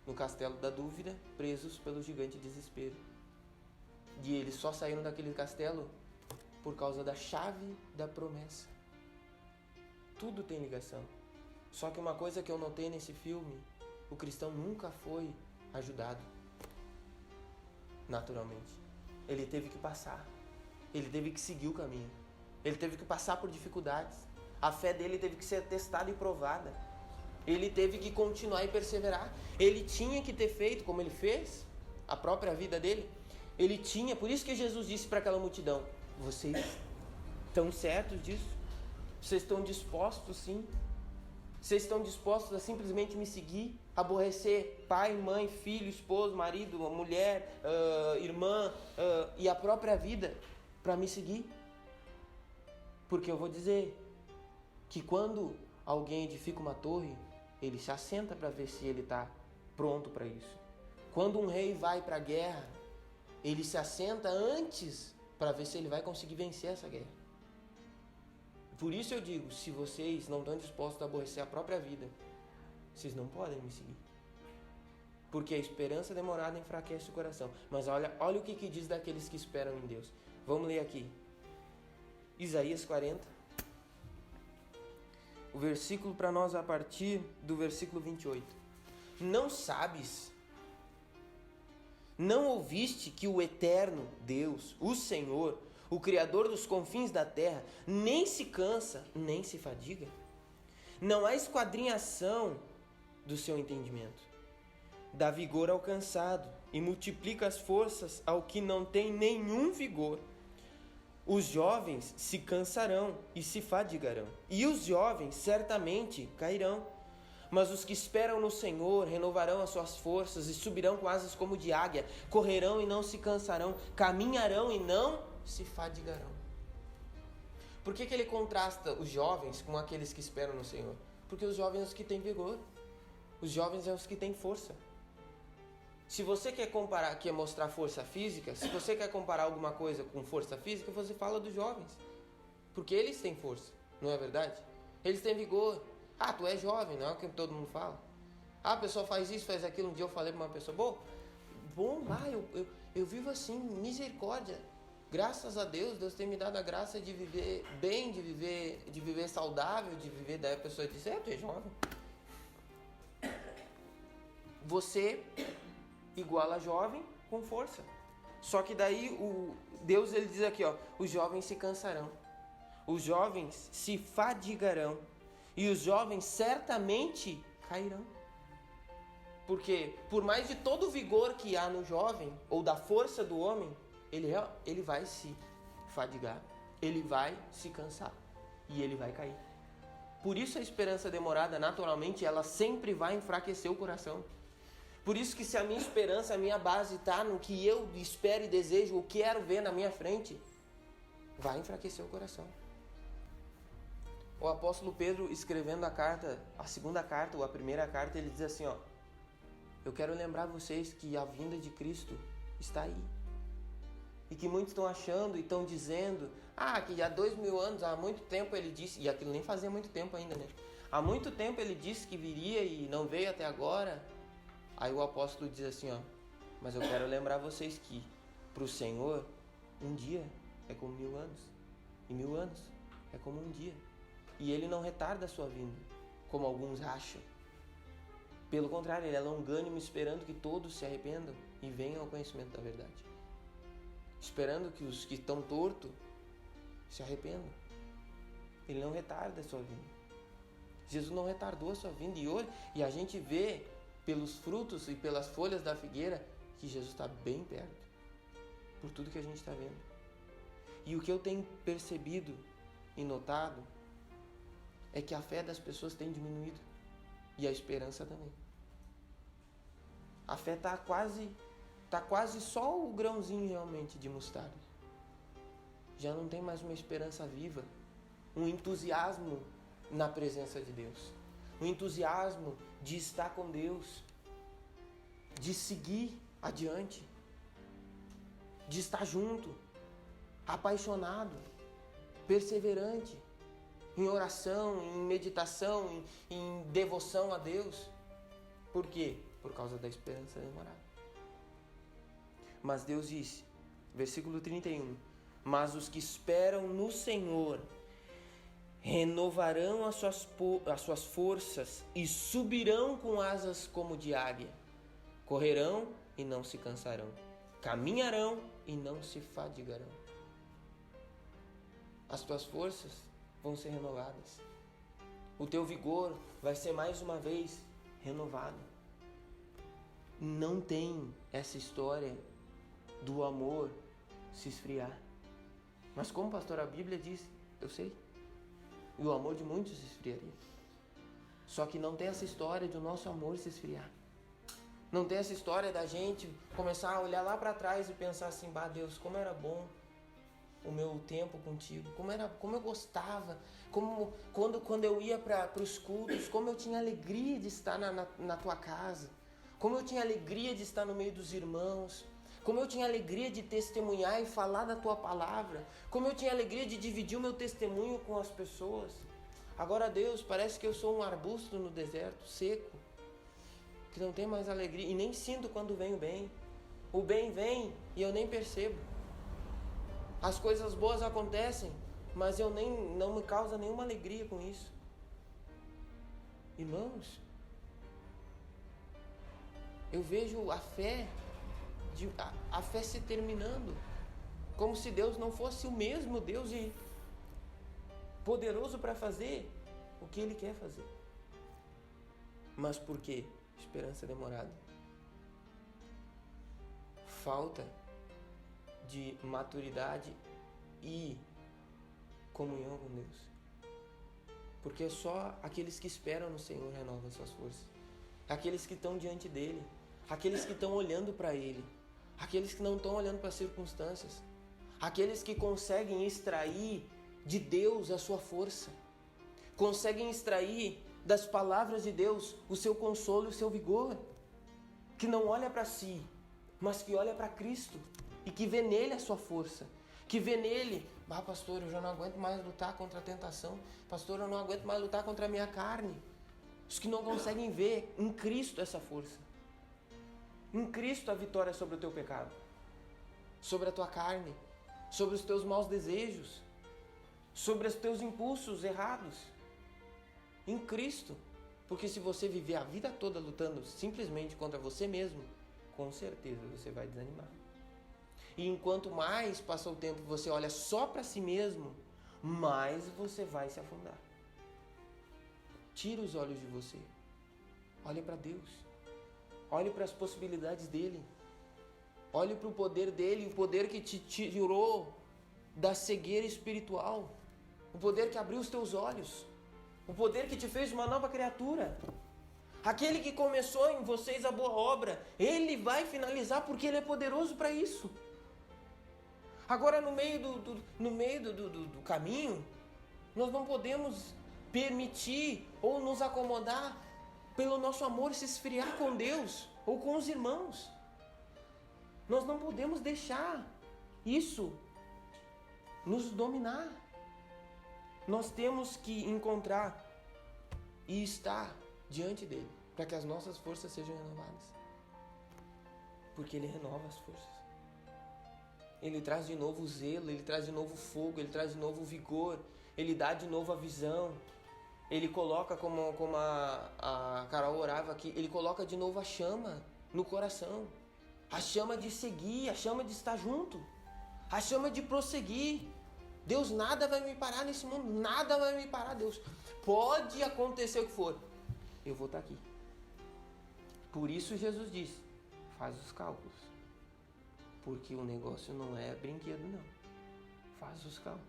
No castelo da dúvida, presos pelo gigante desespero. E eles só saíram daquele castelo por causa da chave da promessa. Tudo tem ligação. Só que uma coisa que eu notei nesse filme: o cristão nunca foi ajudado. naturalmente. Ele teve que passar. Ele teve que seguir o caminho. Ele teve que passar por dificuldades. A fé dele teve que ser testada e provada. Ele teve que continuar e perseverar. Ele tinha que ter feito como ele fez, a própria vida dele. Ele tinha, por isso que Jesus disse para aquela multidão: vocês estão certos disso? Vocês estão dispostos, sim? Vocês estão dispostos a simplesmente me seguir? Aborrecer pai, mãe, filho, esposo, marido, mulher, irmã e a própria vida para me seguir? Porque eu vou dizer que quando alguém edifica uma torre, ele se assenta para ver se ele está pronto para isso. Quando um rei vai para a guerra, ele se assenta antes para ver se ele vai conseguir vencer essa guerra. Por isso eu digo, se vocês não estão dispostos a aborrecer a própria vida, vocês não podem me seguir. Porque a esperança demorada enfraquece o coração. Mas olha o que diz daqueles que esperam em Deus. Vamos ler aqui. Isaías 40. O versículo para nós a partir do versículo 28. Não sabes, não ouviste que o eterno Deus, o Senhor, o Criador dos confins da terra, nem se cansa, nem se fadiga? Não há esquadrinhação do seu entendimento. Dá vigor ao cansado e multiplica as forças ao que não tem nenhum vigor. Os jovens se cansarão e se fadigarão, e os jovens certamente cairão. Mas os que esperam no Senhor renovarão as suas forças e subirão com asas como de águia, correrão e não se cansarão, caminharão e não se fadigarão. Por que ele contrasta os jovens com aqueles que esperam no Senhor? Porque os jovens são os que têm vigor, os jovens são os que têm força. Se você quer mostrar força física, se você quer comparar alguma coisa com força física, você fala dos jovens. Porque eles têm força, não é verdade? Eles têm vigor. Ah, tu é jovem, não é o que todo mundo fala. Ah, a pessoa faz isso, faz aquilo. Um dia eu falei para uma pessoa, eu vivo assim, misericórdia. Graças a Deus, Deus tem me dado a graça de viver bem, de viver saudável, de viver... Daí a pessoa diz, tu é jovem. Você iguala jovem com força. Só que daí Deus ele diz aqui, os jovens se cansarão, os jovens se fadigarão e os jovens certamente cairão. Porque por mais de todo o vigor que há no jovem ou da força do homem, ele vai se fadigar, ele vai se cansar e ele vai cair. Por isso a esperança demorada, naturalmente, ela sempre vai enfraquecer o coração. Por isso que se a minha esperança, a minha base está no que eu espero e desejo, ou quero ver na minha frente, vai enfraquecer o coração. O apóstolo Pedro, escrevendo a segunda carta ou a primeira carta, ele diz assim, eu quero lembrar vocês que a vinda de Cristo está aí. E que muitos estão achando e estão dizendo, que há 2000 anos, há muito tempo ele disse, e aquilo nem fazia muito tempo ainda, né? Há muito tempo ele disse que viria e não veio até agora. Aí o apóstolo diz assim, mas eu quero lembrar vocês que para o Senhor, um dia é como 1000 anos, e 1000 anos é como um dia. E ele não retarda a sua vinda, como alguns acham. Pelo contrário, ele é longânimo, esperando que todos se arrependam e venham ao conhecimento da verdade. Esperando que os que estão tortos se arrependam. Ele não retarda a sua vinda. Jesus não retardou a sua vinda. E a gente vê pelos frutos e pelas folhas da figueira que Jesus está bem perto. Por tudo que a gente está vendo. E o que eu tenho percebido e notado é que a fé das pessoas tem diminuído. E a esperança também. A fé está quase só o grãozinho realmente de mostarda. Já não tem mais uma esperança viva, um entusiasmo na presença de Deus, um entusiasmo de estar com Deus, de seguir adiante, de estar junto, apaixonado, perseverante, em oração, em meditação, em devoção a Deus. Por quê? Por causa da esperança demorada. Mas Deus disse, versículo 31, mas os que esperam no Senhor renovarão as suas forças e subirão com asas como de águia, correrão e não se cansarão, caminharão e não se fadigarão. As tuas forças vão ser renovadas. O teu vigor vai ser mais uma vez renovado. Não tem essa história do amor se esfriar. Mas como, pastor, a Bíblia diz, eu sei, e o amor de muitos se esfriaria. Só que não tem essa história do nosso amor se esfriar. Não tem essa história da gente começar a olhar lá para trás e pensar assim, bah, Deus, como era bom o meu tempo contigo, como eu gostava, quando eu ia para os cultos, como eu tinha alegria de estar na tua casa, como eu tinha alegria de estar no meio dos irmãos, como eu tinha alegria de testemunhar e falar da tua palavra, como eu tinha alegria de dividir o meu testemunho com as pessoas. Agora, Deus, parece que eu sou um arbusto no deserto, seco, que não tem mais alegria e nem sinto quando vem o bem. O bem vem e eu nem percebo. As coisas boas acontecem, mas não me causa nenhuma alegria com isso. Irmãos, eu vejo a fé se terminando, como se Deus não fosse o mesmo Deus e poderoso para fazer o que Ele quer fazer. Mas por quê? Esperança demorada. Falta de maturidade e comunhão com Deus. Porque só aqueles que esperam no Senhor renovam suas forças. Aqueles que estão diante dEle, aqueles que estão olhando para Ele, aqueles que não estão olhando para as circunstâncias, aqueles que conseguem extrair de Deus a sua força, conseguem extrair das palavras de Deus o seu consolo e o seu vigor, que não olha para si, mas que olha para Cristo e que vê nele a sua força, que vê nele, pastor, eu já não aguento mais lutar contra a tentação, pastor, eu não aguento mais lutar contra a minha carne. Os que não conseguem ver em Cristo essa força, em Cristo a vitória sobre o teu pecado, sobre a tua carne, sobre os teus maus desejos, sobre os teus impulsos errados, em Cristo. Porque se você viver a vida toda lutando simplesmente contra você mesmo, com certeza você vai desanimar. E enquanto mais passa o tempo, você olha só para si mesmo, mais você vai se afundar. Tira os olhos de você. Olhe para Deus. Olhe para as possibilidades dEle. Olhe para o poder dEle, o poder que te tirou da cegueira espiritual. O poder que abriu os teus olhos. O poder que te fez uma nova criatura. Aquele que começou em vocês a boa obra, Ele vai finalizar porque Ele é poderoso para isso. Agora, no meio do caminho, nós não podemos permitir ou nos acomodar pelo nosso amor se esfriar com Deus ou com os irmãos. Nós não podemos deixar isso nos dominar. Nós temos que encontrar e estar diante dele para que as nossas forças sejam renovadas. Porque ele renova as forças. Ele traz de novo o zelo, ele traz de novo o fogo, ele traz de novo o vigor, ele dá de novo a visão. Ele coloca, como a Carol orava aqui, ele coloca de novo a chama no coração. A chama de seguir, a chama de estar junto, a chama de prosseguir. Deus, nada vai me parar nesse mundo, nada vai me parar, Deus. Pode acontecer o que for, eu vou estar aqui. Por isso Jesus disse, faz os cálculos. Porque o negócio não é brinquedo, não. Faz os cálculos.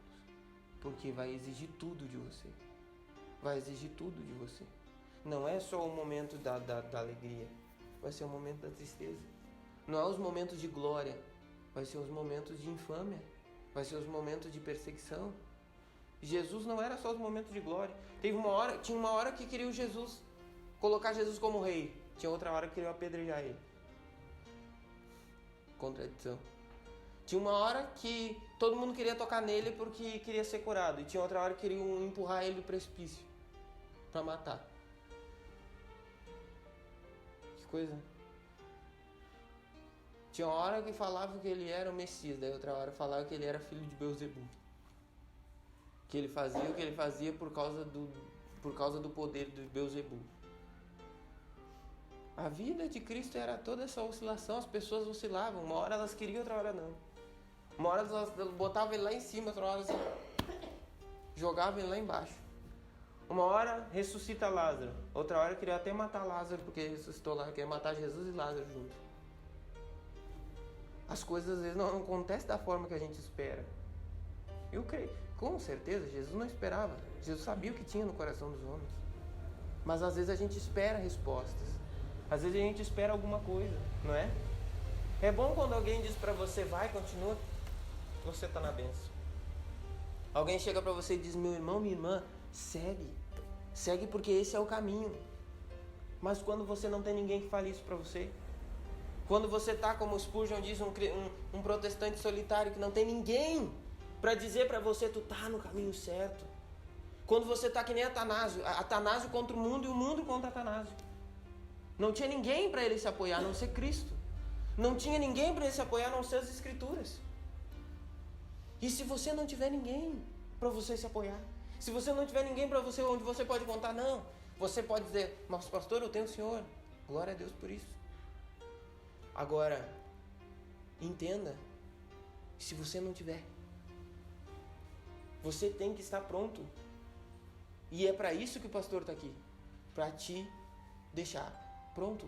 Porque vai exigir tudo de você. Vai exigir tudo de você. Não é só o momento da alegria. Vai ser o momento da tristeza. Não é os momentos de glória. Vai ser os momentos de infâmia. Vai ser os momentos de perseguição. Jesus não era só os momentos de glória. Tinha uma hora que queriam colocar Jesus como rei. Tinha outra hora que queriam apedrejar ele. Contradição. Tinha uma hora que todo mundo queria tocar nele porque queria ser curado. E tinha outra hora que queriam empurrar ele do precipício para matar. Que coisa. Tinha uma hora que falavam que ele era o Messias. Daí outra hora falavam que ele era filho de Beelzebul. Que ele fazia o que ele fazia por causa do poder de Beelzebul. A vida de Cristo era toda essa oscilação, as pessoas oscilavam. Uma hora elas queriam, outra hora não. Uma hora elas botavam ele lá em cima, outra hora elas jogavam ele lá embaixo. Uma hora ressuscita Lázaro, outra hora queria até matar Lázaro, porque ressuscitou lá, queria matar Jesus e Lázaro junto. As coisas às vezes não acontecem da forma que a gente espera. Eu creio, com certeza, Jesus não esperava. Jesus sabia o que tinha no coração dos homens. Mas às vezes a gente espera respostas. Às vezes a gente espera alguma coisa, não é? É bom quando alguém diz pra você, vai, continua, você tá na bênção. Alguém chega pra você e diz, meu irmão, minha irmã, segue porque esse é o caminho. Mas quando você não tem ninguém que fale isso pra você, quando você tá, como Spurgeon diz, um protestante solitário que não tem ninguém pra dizer pra você, tu tá no caminho certo. Quando você tá que nem Atanásio contra o mundo e o mundo contra Atanásio. Não tinha ninguém para ele se apoiar, a não ser Cristo. Não tinha ninguém para ele se apoiar, a não ser as Escrituras. E se você não tiver ninguém para você se apoiar, se você não tiver ninguém para você onde você pode contar, não. Você pode dizer, mas pastor, eu tenho o Senhor. Glória a Deus por isso. Agora, entenda, se você não tiver, você tem que estar pronto. E é para isso que o pastor está aqui, para te deixar pronto.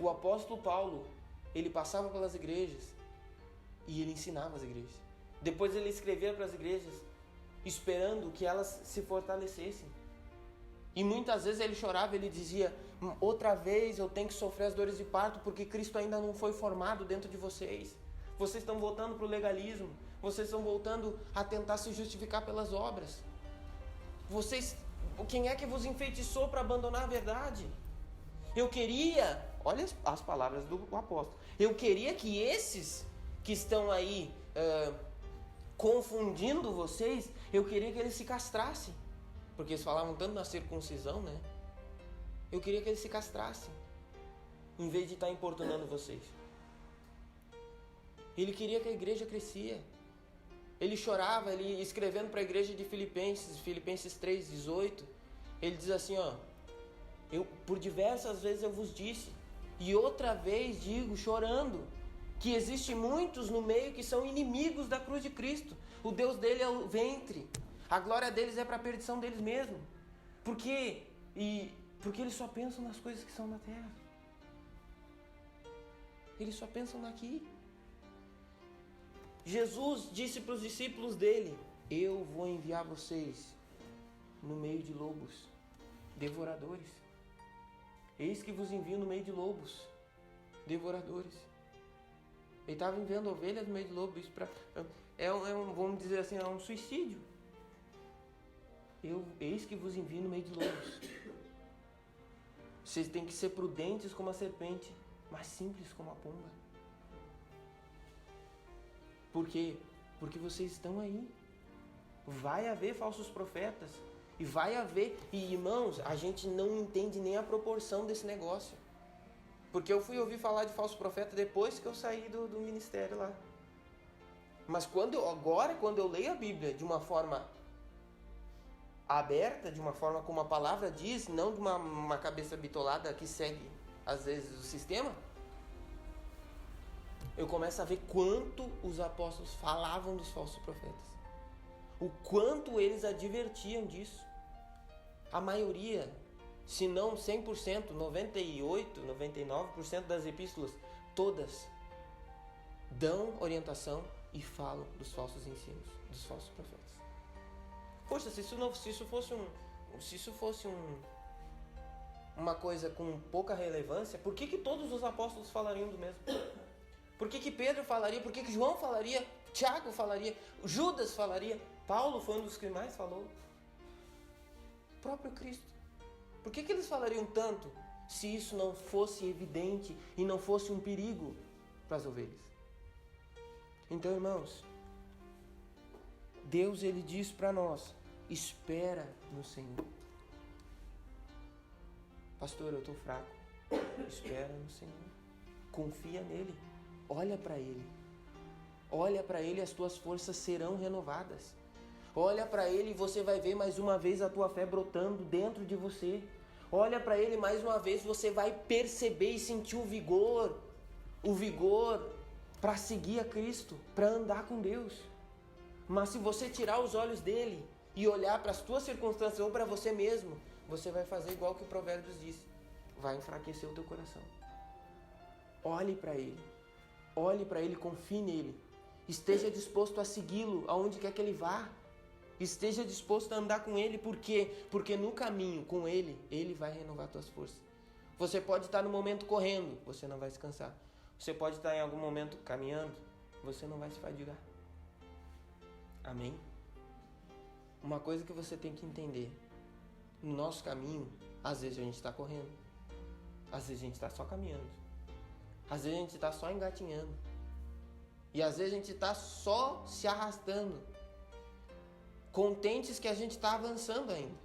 O apóstolo Paulo, ele passava pelas igrejas e ele ensinava as igrejas. Depois ele escrevia para as igrejas, esperando que elas se fortalecessem. E muitas vezes ele chorava, ele dizia, outra vez eu tenho que sofrer as dores de parto, porque Cristo ainda não foi formado dentro de vocês. Vocês estão voltando para o legalismo. Vocês estão voltando a tentar se justificar pelas obras. Quem é que vos enfeitiçou para abandonar a verdade? Eu queria, olha as palavras do apóstolo, eu queria que esses que estão aí confundindo vocês, eu queria que eles se castrassem. Porque eles falavam tanto na circuncisão, né? Eu queria que eles se castrassem, em vez de estar importunando vocês. Ele queria que a igreja crescia. Ele chorava, ele escrevendo para a igreja de Filipenses 3:18, ele diz assim, ó, por diversas vezes eu vos disse, e outra vez digo, chorando, que existem muitos no meio que são inimigos da cruz de Cristo. O Deus dele é o ventre, a glória deles é para a perdição deles mesmos. Por quê? Porque eles só pensam nas coisas que são na terra. Eles só pensam naqui. Jesus disse para os discípulos dele, eu vou enviar vocês no meio de lobos, devoradores. Eis que vos envio no meio de lobos, devoradores. Ele estava enviando ovelhas no meio de lobos. Isso vamos dizer assim, é um suicídio. Eis que vos envio no meio de lobos. Vocês têm que ser prudentes como a serpente, mas simples como a pomba. Por quê? Porque vocês estão aí. Vai haver falsos profetas. E vai haver... E irmãos, a gente não entende nem a proporção desse negócio. Porque eu fui ouvir falar de falso profeta depois que eu saí do ministério lá. Mas quando eu leio a Bíblia de uma forma aberta, de uma forma como a palavra diz, não de uma cabeça bitolada que segue, às vezes, o sistema, eu começo a ver quanto os apóstolos falavam dos falsos profetas. O quanto eles advertiam disso. A maioria, se não 100%, 98%, 99% das epístolas, todas, dão orientação e falam dos falsos ensinos, dos falsos profetas. Poxa, se isso fosse uma coisa com pouca relevância, por que todos os apóstolos falariam do mesmo? Por que Pedro falaria? Por que João falaria? Tiago falaria? Judas falaria? Paulo foi um dos que mais falou. O próprio Cristo. Por que eles falariam tanto se isso não fosse evidente e não fosse um perigo para as ovelhas? Então, irmãos, Deus, ele diz para nós, espera no Senhor. Pastor, eu estou fraco. Espera no Senhor. Confia nele. Olha para ele. Olha para ele e as tuas forças serão renovadas. Olha para ele e você vai ver mais uma vez a tua fé brotando dentro de você. Olha para ele mais uma vez, você vai perceber e sentir o vigor para seguir a Cristo, para andar com Deus. Mas se você tirar os olhos dele e olhar para as tuas circunstâncias ou para você mesmo, você vai fazer igual que o Provérbios diz, vai enfraquecer o teu coração. Olhe para ele, confie nele, esteja disposto a segui-lo aonde quer que ele vá. Esteja disposto a andar com ele, por quê? Porque no caminho com ele, ele vai renovar tuas forças. Você pode estar no momento correndo, você não vai se cansar. Você pode estar em algum momento caminhando, você não vai se fadigar. Amém? Uma coisa que você tem que entender, no nosso caminho, às vezes a gente está correndo, às vezes a gente está só caminhando, às vezes a gente está só engatinhando, e às vezes a gente está só se arrastando, contentes que a gente está avançando ainda.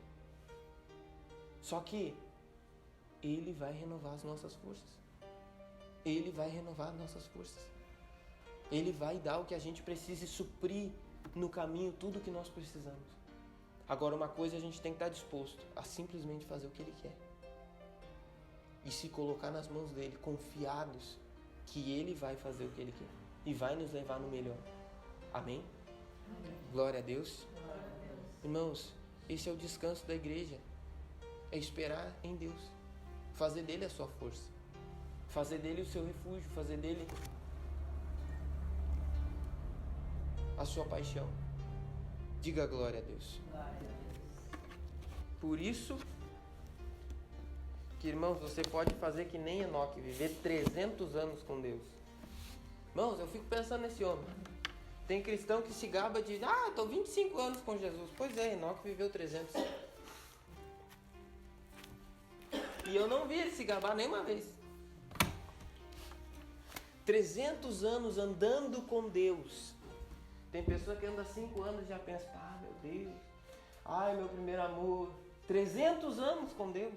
Só que ele vai renovar as nossas forças. Ele vai renovar as nossas forças. Ele vai dar o que a gente precisa e suprir no caminho tudo o que nós precisamos. Agora, uma coisa a gente tem que estar disposto a simplesmente fazer o que ele quer. E se colocar nas mãos dele, confiados que ele vai fazer o que ele quer. E vai nos levar no melhor. Amém? Amém. Glória a Deus. Irmãos, esse é o descanso da igreja. É esperar em Deus. Fazer dele a sua força. Fazer dele o seu refúgio. Fazer dele a sua paixão. Diga glória a Deus. Por isso que, irmãos, você pode fazer que nem Enoque, viver 300 anos com Deus. Irmãos, eu fico pensando nesse homem. Tem cristão que se gaba de, estou 25 anos com Jesus. Pois é, Enoque viveu 300. E eu não vi ele se gabar nenhuma vez. 300 anos andando com Deus. Tem pessoa que anda 5 anos e já pensa, meu Deus, meu primeiro amor. 300 anos com Deus.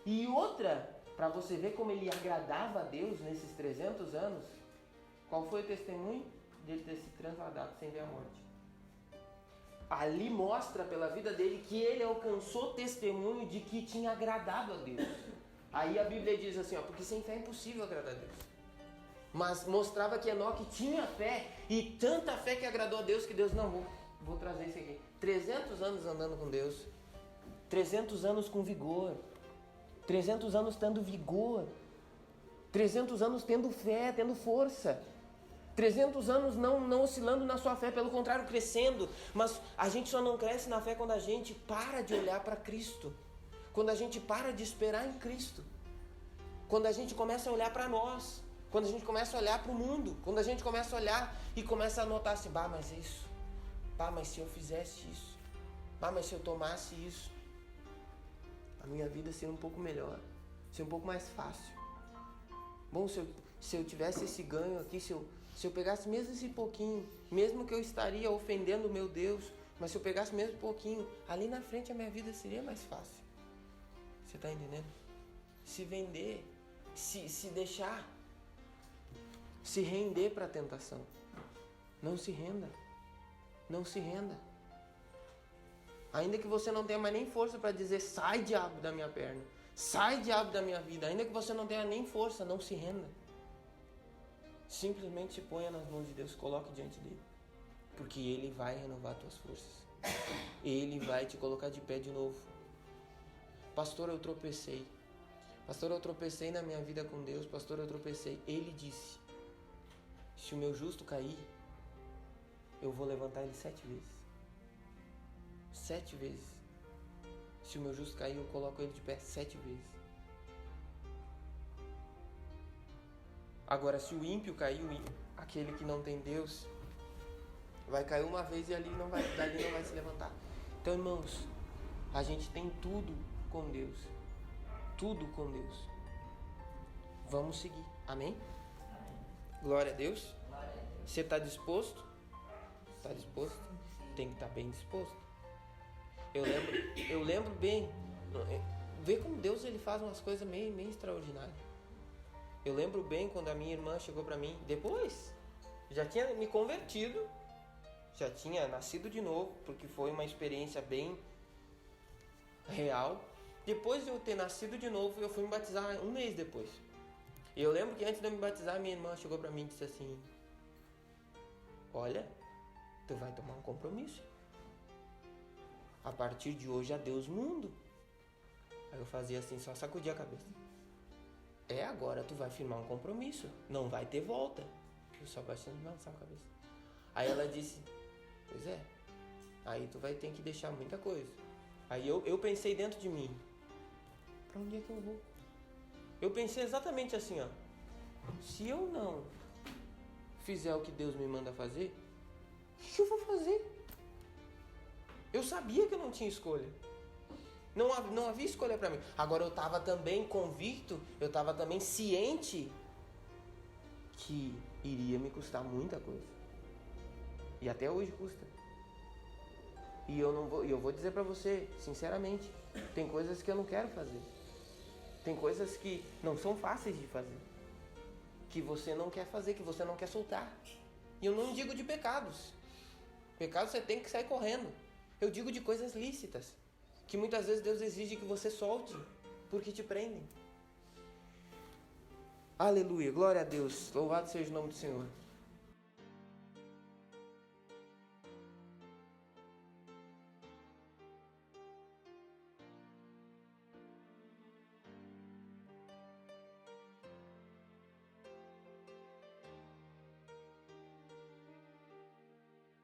E outra, para você ver como ele agradava a Deus nesses 300 anos, qual foi o testemunho? Dele ter se transladado sem ver a morte. Ali mostra pela vida dele que ele alcançou testemunho de que tinha agradado a Deus. Aí a Bíblia diz assim, porque sem fé é impossível agradar a Deus. Mas mostrava que Enoque tinha fé, e tanta fé que agradou a Deus que Deus, não, vou trazer isso aqui. 300 anos andando com Deus, 300 anos com vigor, 300 anos tendo vigor, 300 anos tendo fé, tendo força. 300 anos não oscilando na sua fé, pelo contrário, crescendo. Mas a gente só não cresce na fé quando a gente para de olhar para Cristo. Quando a gente para de esperar em Cristo. Quando a gente começa a olhar para nós. Quando a gente começa a olhar para o mundo. Quando a gente começa a olhar e começa a notar assim, mas isso. Mas se eu fizesse isso. Mas se eu tomasse isso. A minha vida seria um pouco melhor. Seria um pouco mais fácil. Bom, se eu tivesse esse ganho aqui, se eu pegasse mesmo esse pouquinho, mesmo que eu estaria ofendendo o meu Deus, mas se eu pegasse mesmo um pouquinho, ali na frente a minha vida seria mais fácil. Você está entendendo? Se vender, se deixar, se render para a tentação. Não se renda. Não se renda. Ainda que você não tenha mais nem força para dizer, sai diabo da minha perna, sai diabo da minha vida, ainda que você não tenha nem força, não se renda. Simplesmente se ponha nas mãos de Deus, coloque diante dele. Porque ele vai renovar tuas forças. Ele vai te colocar de pé de novo. Pastor, eu tropecei. Pastor, eu tropecei na minha vida com Deus. Pastor, eu tropecei. Ele disse, se o meu justo cair, eu vou levantar ele 7 vezes. 7 vezes. Se o meu justo cair, eu coloco ele de pé 7 vezes. Agora, se o ímpio cair, aquele que não tem Deus, vai cair uma vez e dali não vai se levantar. Então, irmãos, a gente tem tudo com Deus. Tudo com Deus. Vamos seguir. Amém? Glória a Deus. Você está disposto? Está disposto? Tem que estar bem disposto. Eu lembro bem. Vê como Deus ele faz umas coisas meio extraordinárias. Eu lembro bem quando a minha irmã chegou para mim, depois, já tinha me convertido, já tinha nascido de novo, porque foi uma experiência bem real. Depois de eu ter nascido de novo, eu fui me batizar um mês depois. E eu lembro que antes de eu me batizar, minha irmã chegou pra mim e disse assim: olha, tu vai tomar um compromisso. A partir de hoje, adeus mundo. Aí eu fazia assim, só sacudia a cabeça. Agora tu vai firmar um compromisso. Não vai ter volta. Eu só baixando e balançava a cabeça. Aí ela disse: pois é. Aí tu vai ter que deixar muita coisa. Aí eu pensei dentro de mim: pra onde é que eu vou? Eu pensei exatamente assim, ó. Se eu não fizer o que Deus me manda fazer, o que eu vou fazer? Eu sabia que eu não tinha escolha. Não havia escolha para mim. Agora eu estava também convicto, eu estava também ciente que iria me custar muita coisa. E até hoje custa. E eu vou dizer para você, sinceramente, tem coisas que eu não quero fazer. Tem coisas que não são fáceis de fazer. Que você não quer fazer, que você não quer soltar. E eu não digo de pecados. Pecados você tem que sair correndo. Eu digo de coisas lícitas, que muitas vezes Deus exige que você solte, porque te prendem. Aleluia, glória a Deus, louvado seja o nome do Senhor.